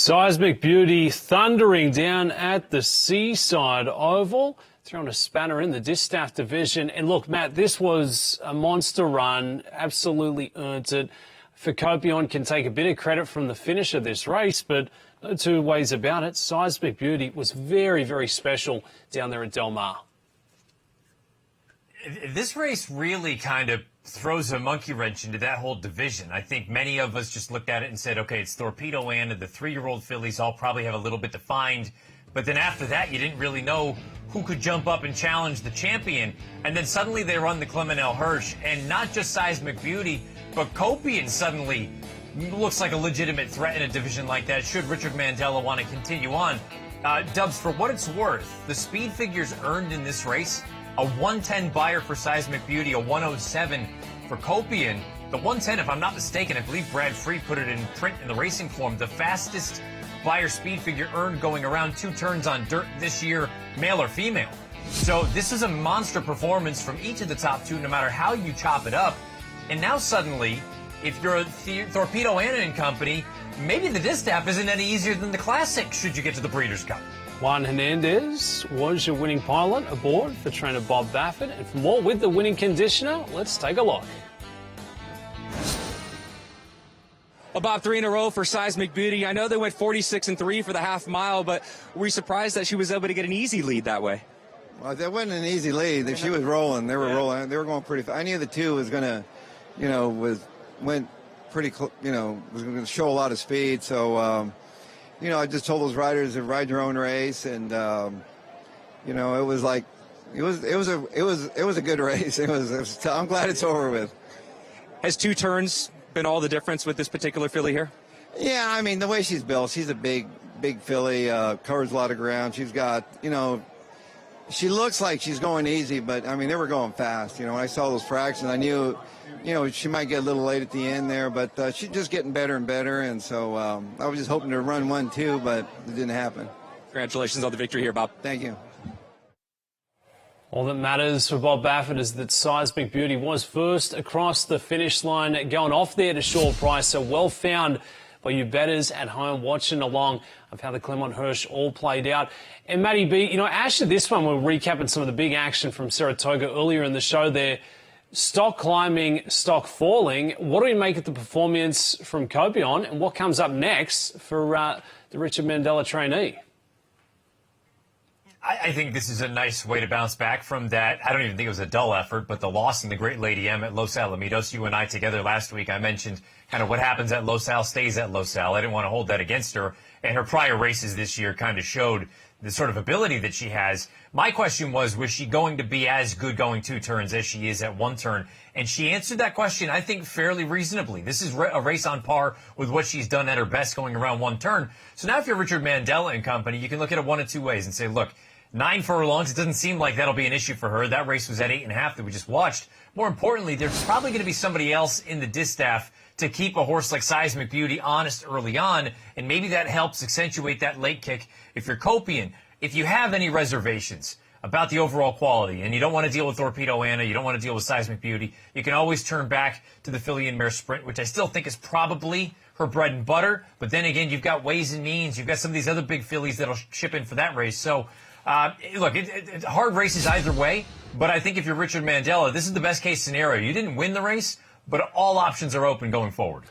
Seismic Beauty thundering down at the Seaside Oval, throwing a spanner in the distaff division. And look, Matt, this was a monster run, absolutely earned it. Kopion can take a bit of credit from the finish of this race, but no two ways about it. Seismic Beauty was very, very special down there at Del Mar. This race really kind of throws a monkey wrench into that whole division. I think many of us just looked at it and said, okay, it's Torpedo Ann and the 3-year-old fillies all probably have a little bit to find. But then after that, you didn't really know who could jump up and challenge the champion. And then suddenly they run the Clement L Hirsch, and not just Seismic Beauty, but Kopion suddenly looks like a legitimate threat in a division like that, should Richard Mandella want to continue on. Dubs, for what it's worth, the speed figures earned in this race, a 110 buyer for Seismic Beauty, a 107 for Kopion. The 110, if I'm not mistaken, I believe Brad Free put it in print in the racing form, the fastest buyer speed figure earned going around 2 turns on dirt this year, male or female. So this is a monster performance from each of the top 2, no matter how you chop it up. And now suddenly, if you're a Torpedo Ann and company, maybe the distaff isn't any easier than the Classic should you get to the Breeders' Cup. Juan Hernandez was your winning pilot aboard for trainer Bob Baffert. And for more with the winning conditioner, let's take a look. Well, Bob, 3 in a row for Seismic Beauty. I know they went 46-3 for the half mile, but were you surprised that she was able to get an easy lead that way? Well, that wasn't an easy lead. If she was rolling, they were rolling. They were going pretty fast. I knew the 2 was going to, went pretty, was going to show a lot of speed. So, I just told those riders to ride their own race, and it was like, it was a good race. I'm glad it's over with. Has 2 turns been all the difference with this particular filly here? Yeah, I mean, the way she's built, she's a big filly, covers a lot of ground. She's got, she looks like she's going easy, but I mean, they were going fast. When I saw those fractions, I knew, she might get a little late at the end there, but she's just getting better and better. And so I was just hoping to run 1-2, but it didn't happen. Congratulations on the victory here, Bob. Thank you. All that matters for Bob Baffert is that Seismic Beauty was first across the finish line, going off there to short price. So well found by you bettors at home watching along of how the Clement Hirsch all played out. And Matty B, after this one, we're recapping some of the big action from Saratoga earlier in the show there. Stock climbing, stock falling. What do we make of the performance from Kopion, and what comes up next for the Richard Mandella trainee? I think this is a nice way to bounce back from that. I don't even think it was a dull effort, but the loss in the Great Lady M at Los Alamitos. You and I together last week, I mentioned kind of what happens at Los Al stays at Los Al. I didn't want to hold that against her. And her prior races this year kind of showed the sort of ability that she has. My question was she going to be as good going 2 turns as she is at 1 turn? And she answered that question, I think, fairly reasonably. This is a race on par with what she's done at her best going around 1 turn. So now if you're Richard Mandella and company, you can look at it 1 of 2 ways and say, look, 9 furlongs, it doesn't seem like that'll be an issue for her. That race was at 8.5 that we just watched. More importantly, there's probably going to be somebody else in the distaff to keep a horse like Seismic Beauty honest early on, and maybe that helps accentuate that late kick if you're Kopion. If you have any reservations about the overall quality and you don't want to deal with Torpedo Anna, you don't want to deal with Seismic Beauty, you can always turn back to the filly and mare sprint, which I still think is probably her bread and butter. But then again, you've got Ways and Means, you've got some of these other big fillies that'll chip in for that race. So, look, hard races either way, but I think if you're Richard Mandella, this is the best case scenario. You didn't win the race, but all options are open going forward.